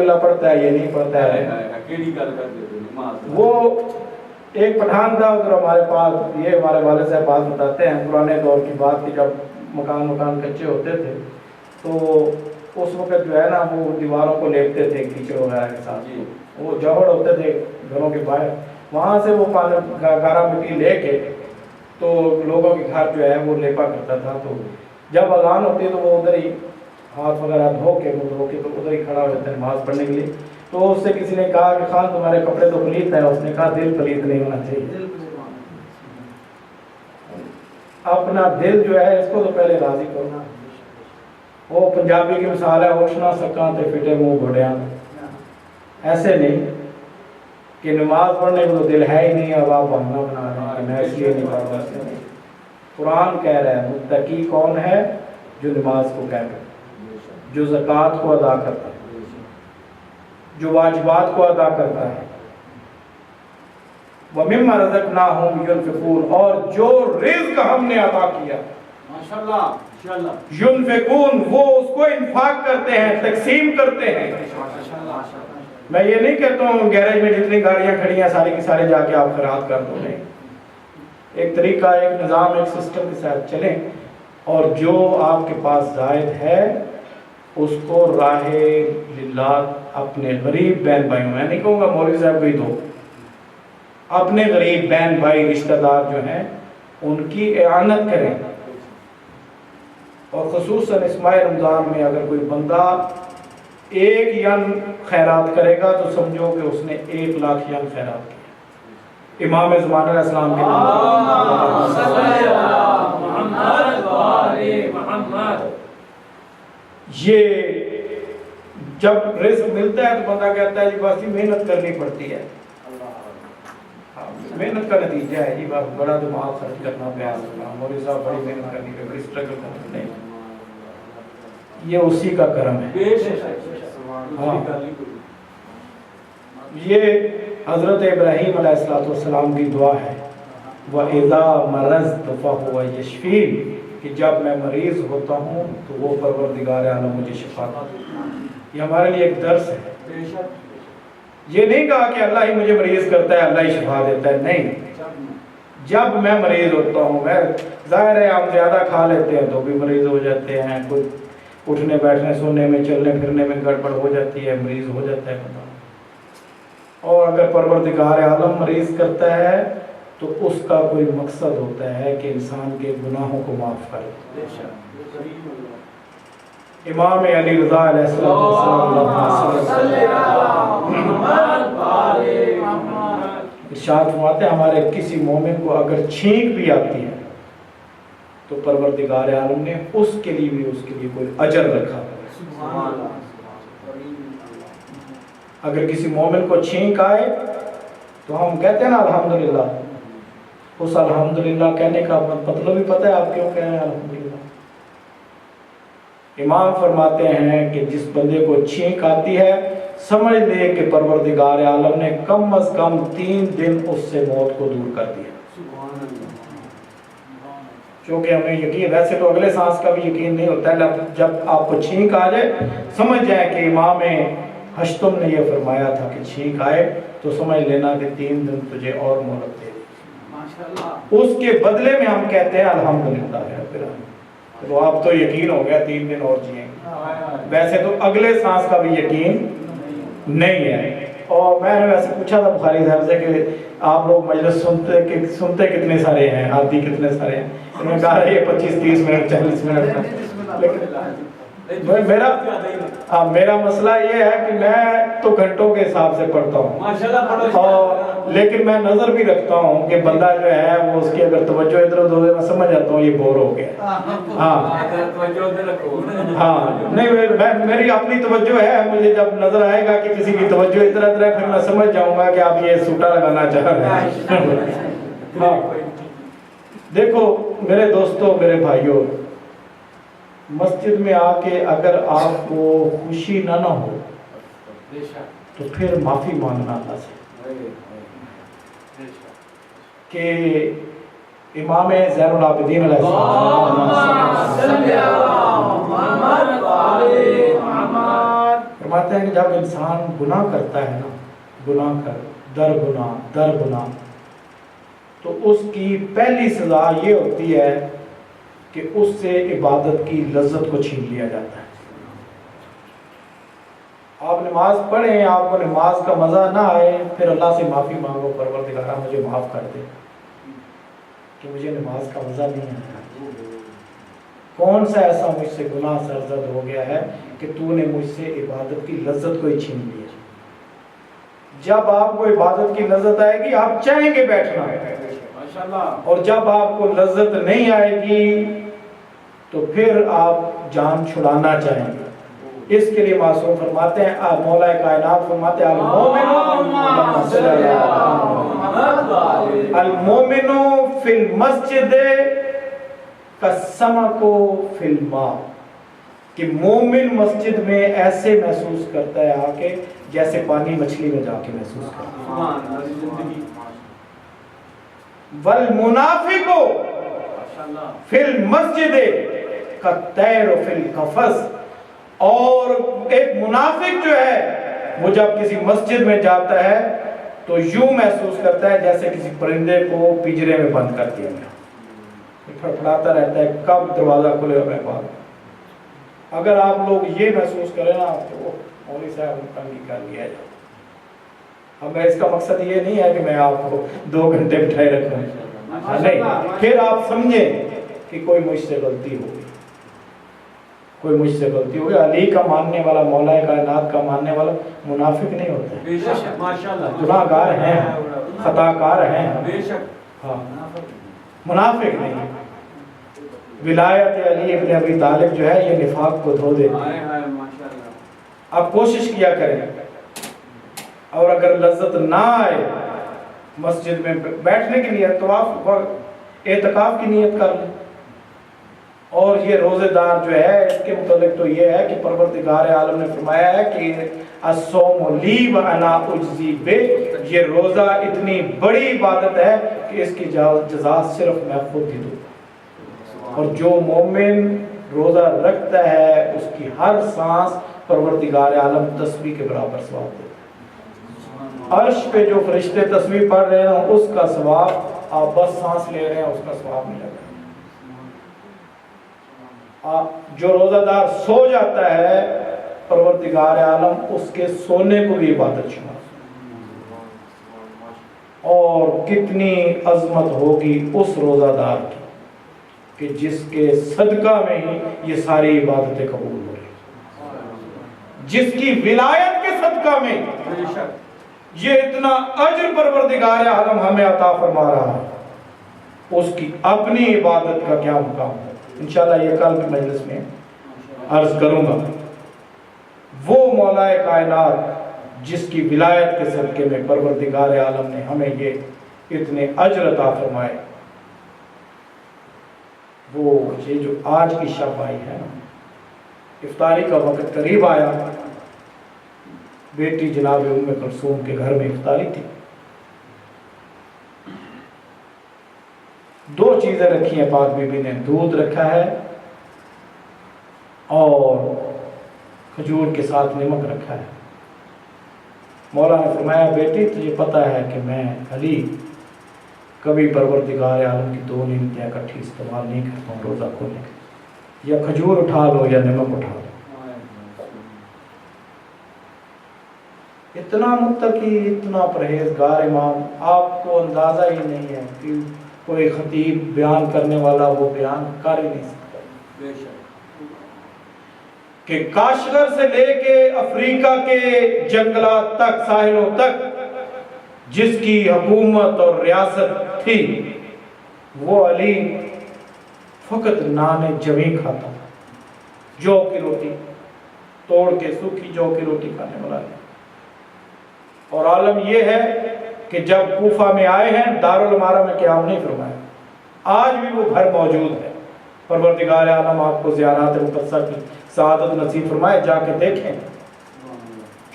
اللہ پڑھتا ہے یہ نہیں پڑھتا ہے. وہ ایک پٹھان تھا ادھر ہمارے پاس، یہ ہمارے والد صاحب بات بتاتے ہیں، پرانے دور کی بات تھی جب مکان کچے ہوتے تھے تو اس وقت جو ہے نا وہ دیواروں کو لیپتے تھے کیچڑ وغیرہ کے ساتھ. وہ جوڑ ہوتے تھے گھروں کے باہر، وہاں سے وہ گارا مٹی لے کے تو لوگوں کے گھر جو ہے وہ لیپا کرتا تھا. تو جب اذان ہوتی تو وہ ادھر ہی ہاتھ وغیرہ دھو کے تو ادھر ہی کھڑا ہو جاتا ہے نماز پڑھنے کے لیے. تو اس سے کسی نے کہا کہ خان تمہارے کپڑے تو پلیت ہیں. اس نے کہا دل پلیت نہیں ہونا چاہیے، اپنا دل جو ہے اس کو تو پہلے راضی کرنا. وہ پنجابی کی مثال ہے، اوشنا سکاں تے پھٹے منہ گھوڑیاں. ایسے نہیں کہ نماز پڑھنے کو تو دل ہے ہی نہیں، اب آپ بہانہ بنا رہے ہیں کہ میں اس لیے نہیں پڑھتا. قرآن کہہ رہا ہے متقی کون ہے؟ جو نماز کو قائم کرتا ہے، جو زکوٰۃ کو ادا کرتا ہے، جو واجبات کو ادا کرتا ہے. وَمِمَّا رَزَقْنَاهُمْ يُنْفِقُونَ، اور جو رزق ہم نے عطا کیا يُنْفِقُونَ، وہ اس کو انفاق کرتے ہیں، تقسیم کرتے ہیں. میں یہ نہیں کہتا ہوں گیراج میں جتنی گاڑیاں کھڑی ہیں ساری کی سارے جا کے آپ خیرات کر دو. نہیں، ایک طریقہ، ایک نظام، ایک سسٹم کے ساتھ چلیں، اور جو آپ کے پاس زائد ہے اس کو راہ للہ اپنے غریب بہن بھائیوں، میں نہیں کہوں گا مولوی صاحب کو ہی دو، اپنے غریب بہن بھائی رشتہ دار جو ہیں ان کی اعانت کریں. اور خصوصاً اس ماہ رمضان میں اگر کوئی بندہ 1 ین خیرات کرے گا تو سمجھو کہ اس نے 1 لاکھ ین خیرات کی. امام زمان علیہ السلام کے یہ جب رزق ملتا ہے تو بندہ کہتا ہے جی بس یہ محنت کرنی پڑتی ہے، محنت کا نتیجہ ہے جی بس بڑا دماغ خرچ کرنا، پیاس کرنا، مولوی صاحب بڑی محنت کرنی پہ بڑی اسٹرگل کرنا. نہیں، یہ اسی کا کرم ہے. یہ حضرت ابراہیم علیہ السلام کی دعا ہے، وَإِذَا مَرَضْتُ فَهُوَ يَشْفِينِ، کہ جب میں مریض ہوتا ہوں تو وہ پروردگار عالم مجھے شفا دیتا ہے. یہ ہمارے لیے ایک درس ہے. یہ نہیں کہا کہ اللہ ہی مجھے مریض کرتا ہے، اللہ ہی شفا دیتا ہے. نہیں، جب میں مریض ہوتا ہوں، میں ظاہر ہے ہم زیادہ کھا لیتے ہیں تو بھی مریض ہو جاتے ہیں، کوئی اٹھنے بیٹھنے سونے میں چلنے پھرنے میں گڑبڑ ہو جاتی ہے، مریض ہو جاتا ہے بندہ. اور اگر پروردگار عالم مریض کرتا ہے تو اس کا کوئی مقصد ہوتا ہے کہ انسان کے گناہوں کو معاف کرے. امام علی رضا علیہ السلام ارشاد فرماتے ہیں ہمارے کسی مومن کو اگر چھینک بھی آتی ہے تو پروردگار عالم نے اس کے لیے کوئی اجر رکھا ہے. اگر کسی مومن کو چھینک آئے تو ہم کہتے ہیں نا الحمدللہ. اس الحمدللہ کہنے کا مطلب بھی پتہ ہے آپ کیوں کہہ رہے ہیں الحمدللہ؟ امام فرماتے ہیں کہ جس بندے کو چھینک آتی ہے سمجھ لے کہ پروردگار عالم نے کم از کم 3 دن اس سے موت کو دور کر دیا. کیونکہ ہمیں یقین، ویسے تو اگلے سانس کا بھی یقین نہیں ہوتا ہے، جب آپ کو چھینک آ جائے سمجھ جائیں کہ امام ہشتم نے یہ فرمایا تھا کہ چھینک آئے تو سمجھ لینا کہ 3 دن تجھے اور مہلت دے دی. اس کے بدلے میں ہم کہتے ہیں الحمدللہ. تو آپ تو یقین ہو گیا 3 دن اور جئیں گے، ویسے تو اگلے سانس کا بھی یقین نہیں ہے. اور میں نے ویسے پوچھا تھا بخاری صاحب سے کہ آپ لوگ مجلس سنتے کتنے سارے ہیں، آدھی کتنے سارے ہیں؟ انہوں نے کہا یہ 25-30 منٹ 40 منٹ. لیکن میرا مسئلہ یہ ہے کہ میں تو گھنٹوں کے حساب سے پڑھتا ہوں، اور لیکن میں نظر بھی رکھتا ہوں کہ بندہ جو ہے وہ اس کی اگر توجہ ادھر ادھر ہو میں سمجھ جاتا ہوں یہ بور ہو گیا. ہاں نہیں، میری اپنی توجہ ہے، مجھے جب نظر آئے گا کہ کسی کی توجہ ادھر ادھر ہے پھر میں سمجھ جاؤں گا کہ آپ یہ سوٹا لگانا چاہ رہے ہیں. ہاں دیکھو میرے دوستوں، میرے بھائیوں، مسجد میں آ کے اگر آپ کو خوشی نہ ہو تو پھر معافی مانگنا اللہ سے کہ امام زین العابدین علیہ السلام فرماتے ہیں کہ جب انسان گناہ کرتا ہے نا، گناہ کر در گناہ، تو اس کی پہلی سزا یہ ہوتی ہے کہ اس سے عبادت کی لذت کو چھین لیا جاتا ہے۔ آپ نماز پڑھیں، آپ کو نماز کا مزہ نہ آئے، پھر اللہ سے معافی مانگو، پروردگارہ مجھے معاف کر دے کہ مجھے نماز کا مزہ نہیں آتا۔ کون سا ایسا مجھ سے گناہ سرزد ہو گیا ہے کہ تو نے مجھ سے عبادت کی لذت کو ہی چھین لیا۔ جب آپ کو عبادت کی لذت آئے گی آپ چاہیں گے بیٹھنا، اور جب آپ کو لذت نہیں آئے گی تو پھر آپ جان چھڑانا چاہیں گے۔ اس کے لیے معصوم فرماتے ہیں، مولا کائنات فرماتے ہیں المومن فی المسجد کالسمک فی الماء، کہ مومن مسجد میں ایسے محسوس کرتا ہے آ کے جیسے پانی مچھلی میں جا کے محسوس کرتا ہے۔ والمنافق فی المسجد کالطیر فی القفص، اور ایک منافق جو ہے وہ جب کسی مسجد میں جاتا ہے تو یوں محسوس کرتا ہے جیسے کسی پرندے کو پنجرے میں بند کر دیا گیا، پھڑپھڑاتا رہتا ہے کب دروازہ کھلے اور میں باہر۔ اگر آپ لوگ یہ محسوس کریں نا تو مولوی صاحب تنگی کر لیا جائے۔ اب اس کا مقصد یہ نہیں ہے کہ میں آپ کو 2 گھنٹے بٹھائے رکھوں، نہیں، پھر آپ سمجھیں کہ کوئی مجھ سے غلطی ہوگی، کوئی مجھ سے غلطی ہوگی۔ علی کا ماننے والا، مولا کائنات کا ماننے والا منافق نہیں ہوتا ہے، گناہ گار ہیں، خطا کار ہیں، ہاں، منافق نہیں۔ ولایت علی ابن ابی طالب جو ہے یہ نفاق کو دھو دیتی ہے۔ اب کوشش کیا کریں، اور اگر لذت نہ آئے مسجد میں بیٹھنے کی نیت، تو آپ اعتکاف کی نیت کر لیں۔ اور یہ روزے دار جو ہے اس کے متعلق تو یہ ہے کہ پروردگار عالم نے فرمایا ہے کہ الصوم لی وانا اجزی بہ، یہ روزہ اتنی بڑی عبادت ہے کہ اس کی جزا صرف میں خود ہی دوں، اور جو مومن روزہ رکھتا ہے اس کی ہر سانس پروردگار عالم تسبیح کے برابر ثواب دیتا ہے۔ عرش پہ جو فرشتے تسبیح پڑھ رہے ہیں اس کا ثواب، آپ بس سانس لے رہے ہیں اس کا ثواب ملے گا۔ جو روزہ دار سو جاتا ہے پروردگار عالم اس کے سونے کو بھی عبادت شمار۔ اور کتنی عظمت ہوگی اس روزہ دار کی کہ جس کے صدقہ میں ہی یہ ساری عبادتیں قبول ہو رہی، جس کی ولایت کے صدقہ میں یہ اتنا اجر پروردگار عالم ہمیں عطا فرما رہا ہے، اس کی اپنی عبادت کا کیا مقام ہے۔ انشاءاللہ یہ کل کی مجلس میں عرض کروں گا۔ وہ مولا کائنات جس کی ولایت کے صدقے میں پروردگار عالم نے ہمیں یہ اتنے اجر عطا فرمائے، وہ یہ جو آج کی شب آئی ہے نا، افطاری کا وقت قریب آیا، بیٹی جناب ام کلثوم کے گھر میں افطاری تھی، 2 چیزیں رکھی ہیں پاک بی بی نے، دودھ رکھا ہے اور کھجور کے ساتھ نمک رکھا ہے۔ مولا نے فرمایا بیٹی تجھے پتہ ہے کہ میں علی کبھی پروردگار عالم کی 2 نعمتیں اکٹھی استعمال نہیں کرتا ہوں روزہ کھولنے کے، یا کھجور اٹھا لو یا نمک اٹھا لو۔ اتنا متقی، اتنا پرہیزگار امام، آپ کو اندازہ ہی نہیں ہے کہ کوئی خطیب بیان کرنے والا وہ بیان کر ہی نہیں سکتا کہ کاشغر سے لے کے افریقہ کے جنگلات تک، ساحلوں تک جس کی حکومت اور ریاست تھی، وہ علی فقط نان جویں کھاتا تھا، جو کی روٹی توڑ کے سوکھی جو کی روٹی کھانے والا ہے۔ اور عالم یہ ہے کہ جب کوفہ میں آئے ہیں دارالامارہ میں قیام نہیں فرمایا، آج بھی وہ گھر موجود ہے۔ پروردگار عالم آپ کو زیارات مقدسہ کی سعادت نصیب فرمائے، جا کے دیکھیں،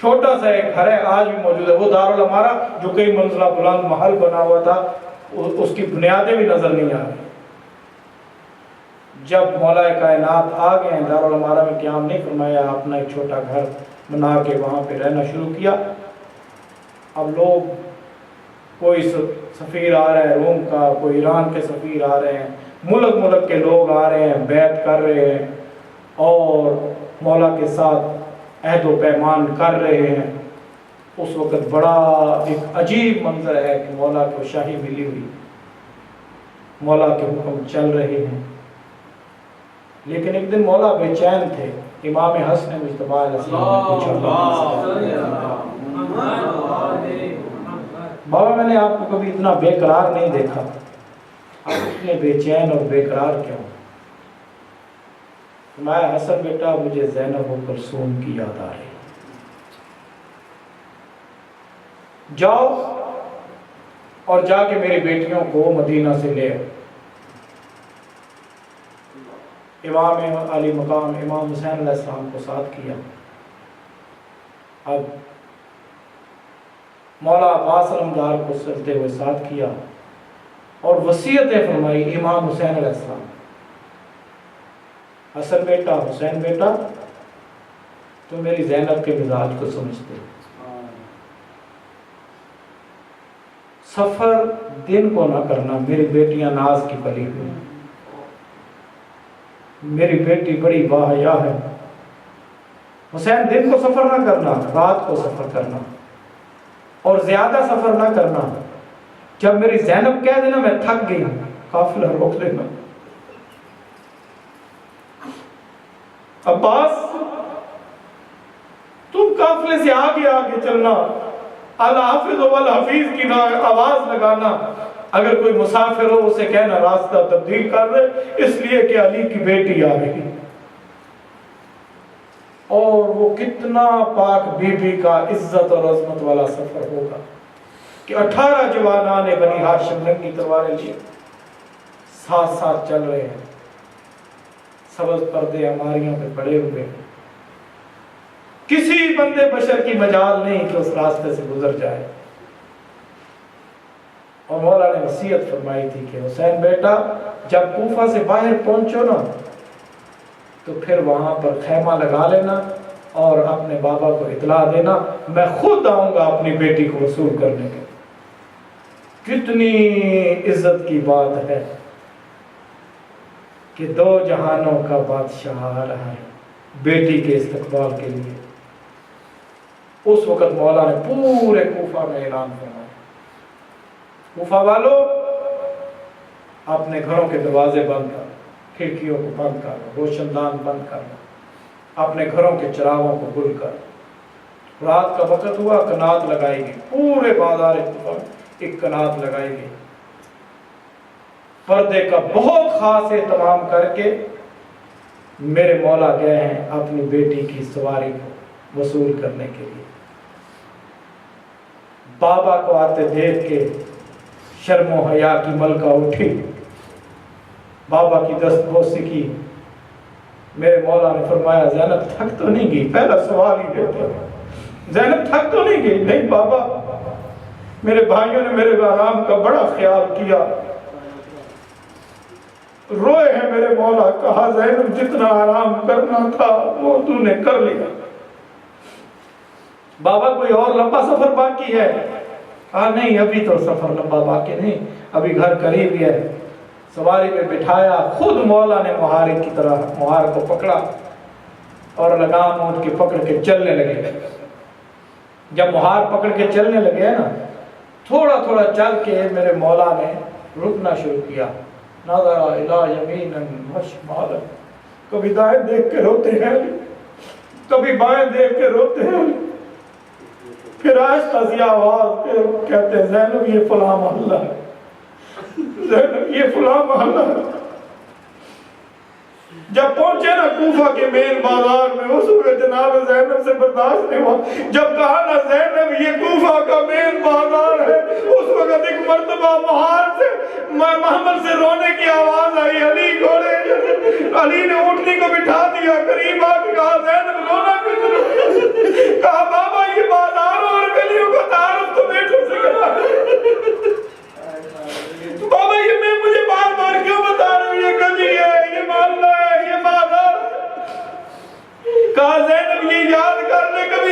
چھوٹا سا ایک گھر ہے آج بھی موجود ہے، وہ دارالامارہ جو کئی منزلہ بلند محل بنا ہوا تھا، اس کی بنیادیں بھی نظر نہیں آ رہی۔ جب مولا کائنات آ گئے ہیں دارالامارہ میں قیام نہیں فرمایا، اپنا ایک چھوٹا گھر منا کے وہاں پہ رہنا شروع کیا۔ اب لوگ کوئی سفیر آ رہا ہے روم کا، کوئی ایران کے سفیر آ رہے ہیں، ملک ملک کے لوگ آ رہے ہیں، بیعت کر رہے ہیں اور مولا کے ساتھ عہد و پیمان کر رہے ہیں۔ اس وقت بڑا ایک عجیب منظر ہے کہ مولا کو شاہی ملی ہوئی، مولا کے حکم چل رہے ہیں۔ لیکن ایک دن مولا بے چین تھے۔ امام حسن مجتبی علیہ السلام نے پوچھا، بابا میں نے آپ کو کبھی اتنا بے قرار نہیں دیکھا، آپ اتنے بے چین اور بے قرار کیوں؟ میں حسن بیٹا مجھے زینب و کلثوم کی یاد آ رہی، جاؤ اور جا کے میری بیٹیوں کو مدینہ سے لے آؤ۔ امام علی مقام امام حسین علیہ السلام کو ساتھ کیا۔ اب مولا عباس علمدار کو چلتے ہوئے ساتھ کیا اور وصیتیں فرمائی امام حسین علیہ السلام، حسن بیٹا، حسین بیٹا، تم میری زینب کے مزاج کو سمجھتے ہو، سفر دن کو نہ کرنا، میری بیٹیاں ناز کی پلی ہوئی، میری بیٹی بڑی باحیا ہے، حسین دن کو سفر نہ کرنا، رات کو سفر کرنا اور زیادہ سفر نہ کرنا، جب میری زینب کہہ دینا میں تھک گئی قافلہ روک لینا۔ عباس تم قافلے سے آگے آگے چلنا، الحافظ والحفیظ کی آواز لگانا، اگر کوئی مسافر ہو اسے کہنا راستہ تبدیل کر دے، اس لیے کہ علی کی بیٹی آ رہی۔ اور وہ کتنا پاک بی بی کا عزت اور عظمت والا سفر ہوگا کہ 18 جوانان بنی ہاشم ننگی تلواریں لیے ساتھ ساتھ چل رہے ہیں، سبز پردے ہماریوں پہ پڑے ہوئے ہیں، کسی بندے بشر کی مجال نہیں کہ اس راستے سے گزر جائے۔ اور مولا نے وصیت فرمائی تھی کہ حسین بیٹا جب کوفہ سے باہر پہنچو نا تو پھر وہاں پر خیمہ لگا لینا اور اپنے بابا کو اطلاع دینا، میں خود آؤں گا اپنی بیٹی کو وصول کرنے کے۔ کتنی عزت کی بات ہے کہ 2 جہانوں کا بادشاہ آ رہا ہے بیٹی کے استقبال کے لیے۔ اس وقت مولا نے پورے کوفہ میں اعلان فرمایا، کوفہ والو اپنے گھروں کے دروازے بند کر، کھڑکیوں کو بند کر، روشن دان بند کر، اپنے گھروں کے چراغوں کو گل کر۔ رات کا وقت ہوا، قنات لگائی گئی، پورے بازار کوفہ ایک قنات لگائی گئی، پردے کا بہت خاص اہتمام کر کے میرے مولا گئے ہیں اپنی بیٹی کی سواری کو وصول کرنے کے لیے۔ بابا کو آتے دیکھ کے شرم و حیا کی ملکہ اٹھی، بابا کی دست بوسی کی۔ میرے مولا نے فرمایا زینب تھک تو نہیں گئی؟ پہلا سوال ہی دیتے ہیں، زینب تھک تو نہیں گئی؟ نہیں بابا، میرے بھائیوں نے میرے آرام کا بڑا خیال کیا، روئے ہیں میرے مولا، کہا زینب جتنا آرام کرنا تھا وہ تو نے کر لیا، بابا کوئی اور لمبا سفر باقی ہے؟ کہا نہیں ابھی تو سفر لمبا باقی نہیں، ابھی گھر قریب ہی ہے۔ سواری پہ بٹھایا، خود مولا نے مہارے کی طرح مہار کو پکڑا اور لگام اونٹ کے پکڑ کے چلنے لگے۔ جب مہار پکڑ کے چلنے لگے نا، تھوڑا تھوڑا چل کے میرے مولا نے رکنا شروع کیا، نظر الی یمین و شمال، کبھی دائیں دیکھ کے روتے ہیں، کبھی بائیں دیکھ کے روتے ہیں، پھر آہستہ سی آواز کہتے ہیں زینب یہ فلاں محلہ ہے، زینب یہ فلاں محلہ ہے۔ جب پہنچے نا کوفہ کے مین بازار میں، اس وقت جناب زینب سے برداشت نہیں ہوا، جب کہا نا زینب یہ کوفہ کا مین بازار ہے، اس وقت ایک مرتبہ مہار سے محمد سے رونے کی آواز آئی، علی گھوڑے، علی نے اونٹنی کو بٹھا دیا، قریب آ کے کہا زینب رونا کیوں شروع کیا؟ کہا بابا یہ بازاروں اور گلیوں کا تعارف تو بیٹوں سے کرا ہے، بابا یہ میں مجھے بار بار کیوں بتا رہا ہوں یہ گلی ہے، یہ محلہ ہے، یہ بازار۔ کہا زینب یہ یاد کر لے کبھی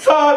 7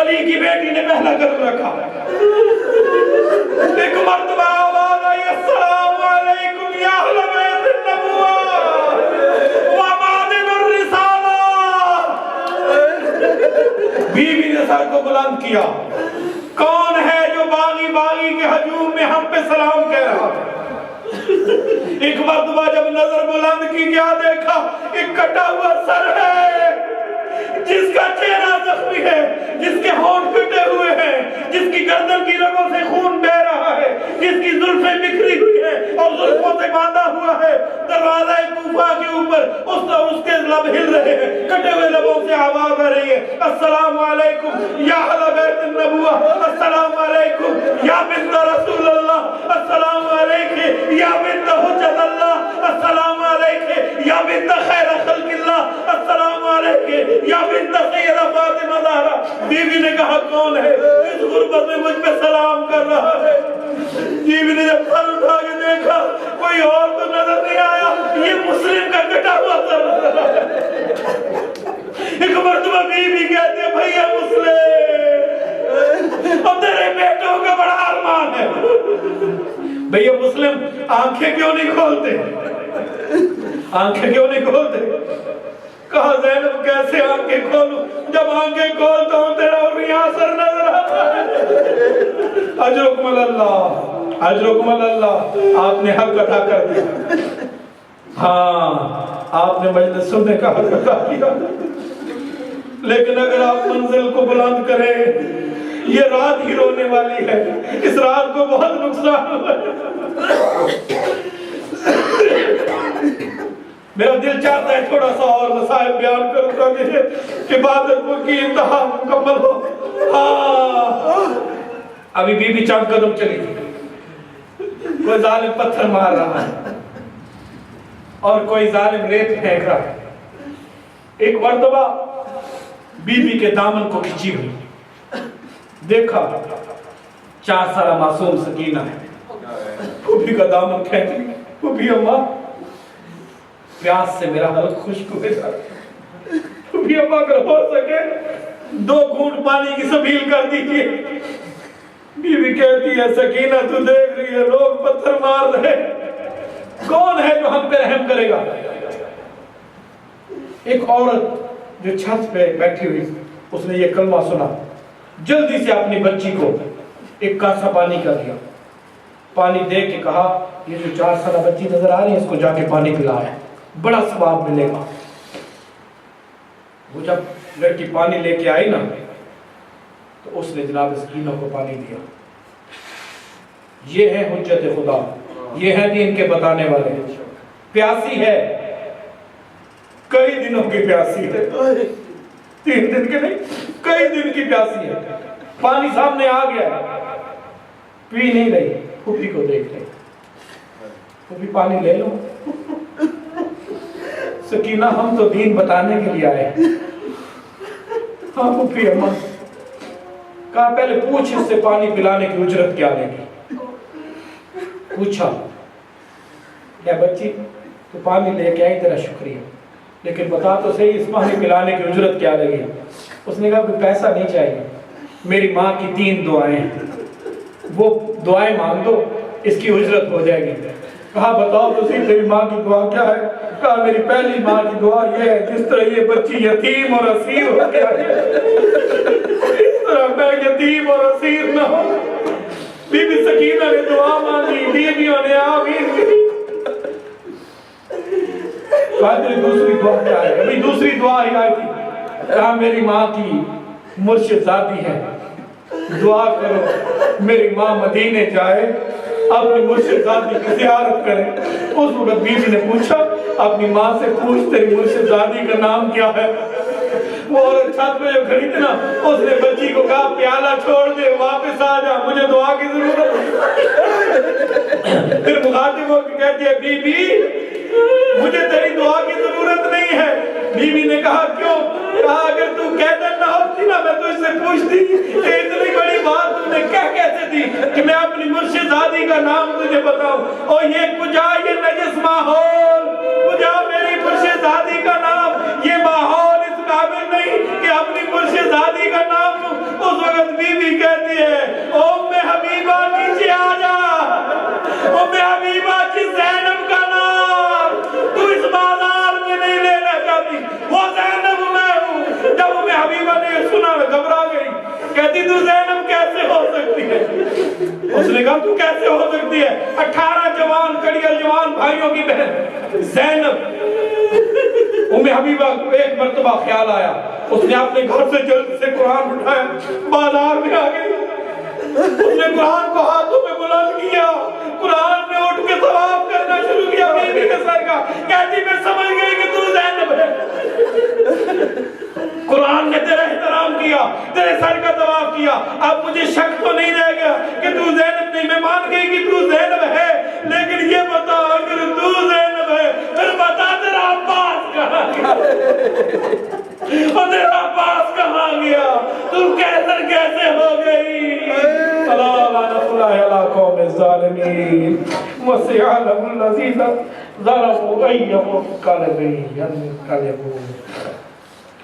علی کی بیٹی نے پہلا قدم رکھا. ایک مرتبہ آواز آئی السلام علیکم یا اہل بیت النبوہ و معدن الرسالہ. بیوی نے سر کو بلند کیا. کون ہے جو باغی باغی کے ہجوم میں ہم پہ سلام کہہ رہا ہے؟ ایک مرتبہ جب نظر بلند کی کیا دیکھا؟ ایک کٹا ہوا سر ہے جس کا چہرہ زخمی ہے, جس کے ہونٹ پھٹے ہوئے ہیں, جس کی گردن کی رگوں سے خون بہ رہا ہے, جس کی زلفیں بکھری ہوئی ہیں اور زلفوں سے باندھا ہوا ہے. دروازہ کوفہ کے اوپر اس کے لب ہل رہے ہیں, کٹے ہوئے لبوں سے آواز آ رہی ہے السلام علیکم یا اہل بیت النبوہ, السلام علیکم یا بنت رسول اللہ, السلام علیکم یا بنت حجت اللہ, السلام علیکم یا بنت خیر خلق اللہ, السلام علیکم یا بنت سیدہ فاطمہ زہرا. بیوی نے کہا کون ہے اس غربت میں مجھ پہ سلام کر رہا ہے؟ بیوی نے جب سر اٹھا کے دیکھا کوئی اور تو نظر نہیں آیا, یہ مسلم کا کٹا ہوا سر نظر آیا. ایک مرتبہ بیوی کہتی ہے بھیا مسلم, اب تیرے بیٹوں کا بڑا ارمان ہے. بھیا مسلم آنکھیں کیوں نہیں کھولتے؟ آنکھیں کیوں نہیں کھولتے؟ کہا زینب کیسے آنکھیں کھولوں, جب آنکھیں کھولتا ہوں تیرا یہاں سر نظر آتا ہے. اجرکم اللہ, اجرکم اللہ, آپ نے حق ادا کر دیا. ہاں آپ نے مجلس سننے کا حق ادا کیا, لیکن اگر آپ منزل کو بلند کریں, یہ رات ہی رونے والی ہے, اس رات کو بہت نقصان ہوا ہے. میرا دل چاہتا ہے تھوڑا سا اور مسائل بیان کروں تاکہ عبادت کی انتہا مکمل ہو. ہاں ابھی بی چند قدم چلی, کوئی ظالم پتھر مار رہا ہے اور کوئی ظالم ریت پھینک رہا ہے. ایک مرتبہ بی کے دامن کو کھچی ہوئی, دیکھا 4 سالہ معصوم سکینہ ہے, پھوپھی کا دامن کھینچی. پھوپھی اماں پیاس سے میرا حلق خشک ہوئے جا, پھوپھی اماں اگر ہو سکے 2 گھونٹ پانی کی سبیل کر دیجئے. بیوی کہتی ہے سکینہ تو دیکھ رہی ہے لوگ پتھر مار رہے, کون ہے جو ہم پہ رحم کرے گا؟ ایک عورت جو چھت پہ بیٹھی ہوئی, اس نے یہ کلمہ سنا, جلدی سے اپنی بچی کو ایک کاسا پانی کا دیا. پانی دے کے کہا یہ جو 4 سالہ بچی نظر آ رہی ہے اس کو جا کے پانی پلایا, بڑا ثواب ملے گا. وہ جب لڑکی پانی لے کے آئی نا تو اس نے جناب سکینہ کو پانی دیا. یہ ہے حجت خدا, یہ ہے دین کے بتانے والے. پیاسی ہے, کئی دنوں کی پیاسی ہے, 3 دن کے نہیں, کئی دن کی پیاسی ہے. پانی سامنے آ گیا, پی نہیں رہی, پھوپھی کو دیکھ رہی, پھوپھی پانی لے لو. سکینہ ہم تو دین بتانے کے لیے آئے. ہاں پھوپھی اماں, کہا پہلے پوچھ اس سے پانی پلانے کی اجرت کیا لے گی. پوچھا کیا بچی تو پانی لے کے آئی, تیرا شکریہ, لیکن بتا تو صحیح اس پانی پلانے کی اجرت کیا لے گی؟ اس نے کہا کوئی پیسہ نہیں چاہیے, میری ماں کی 3 دعائیں ہیں, وہ دعائیں مانگ دو, اس کی اجرت ہو جائے گی. کہا بتاؤ تو صحیح تیری ماں کی دعا کیا ہے؟ کہا میری پہلی ماں کی دعا یہ ہے جس طرح یہ بچی یتیم اور اسیر ہو گیا ہے اس طرح میں یتیم اور اسیر نہ ہوں. بی بی سکینہ نے دعا مانگی, بیویوں نے آمین کی. کہا تیری دوسری دعا کیا ہے؟ ابھی دوسری دعا ہی آئی تھی. کہا میری ماں کی مرشد زادی ہے, دعا کرو میری ماں مدینے جائے, اپنی مرشد زادی کی زیارت کرے. اس وقت بیوی نے پوچھا اپنی ماں سے, پوچھ تیری مرشد زادی کا نام کیا ہے؟ وہ عورت چھت پہ جو کھڑی تھی نا, اس نے بچی کو کہا پیالہ چھوڑ دے, واپس آ جا, مجھے دعا کی ضرورت ہے. پھر مخاطب ہو کے کہتی ہے بی بی مجھے تیری دعا کی ضرورت نہیں ہے. بیوی نے کہا کیوں؟ کہا اگر تو کہتا نہ ہوتی نا میں تجھ سے پوچھتی کہ اتنی بڑی بات تو نے کہہ کیسے دی کہ میں اپنی مرشد زادی کا نام تجھے بتاؤں. اور یہ کجا یہ نجس ماحول, کجا میری مرشد زادی کا نام, یہ ماحول اس قابل نہیں کہ اپنی مرشد زادی کا نام لوں. کہتی تو زینب کیسے ہو سکتی ہے؟ اس نے کہا تو کیسے ہو سکتی ہے؟ 18 جوان کڑیل جوان بھائیوں کی بہن زینب۔ حبیبہ کو ایک مرتبہ خیال آیا، اس نے اپنے گھر سے جلد سے قرآن اٹھایا، بازار میں آ گئی، اس نے قرآن کو ہاتھوں میں بلند کیا، قرآن میں اٹھ کے طواف کرنا شروع کیا بی بی کے سر کا، کہتی میں سمجھ گئی کہ تو زینب ہے۔ قرآن نے تیرا احترام کیا، تیرے سر کا طواف کیا، اب مجھے شک تو نہیں رہ گیا کہ تو زینب نہیں، میں مان گئی کہ تو زینب ہے، لیکن یہ بتا اگر تو زینب ہے پھر بتا تیرا عباس کہاں گیا؟ اور تیرا عباس کہاں گیا؟ تو کیسے ہو گئی؟ اللہ لعنت اللہ علی قوم الظالمین وسيعلم الذين ظلموا أي منقلب ينقلبون۔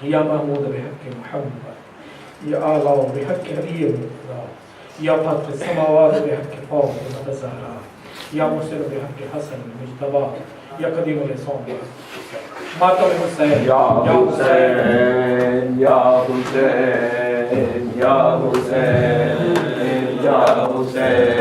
یا محمود بحق محمد، یا آغا بحق علی مرتضی، یا فتح السماوات بحق فاطمہ الزہرا، یا مسر بحق حسن المجتبی، یا قدیم الاسلام ماتم حسین، یا حسین یا حسین یا حسین یا حسین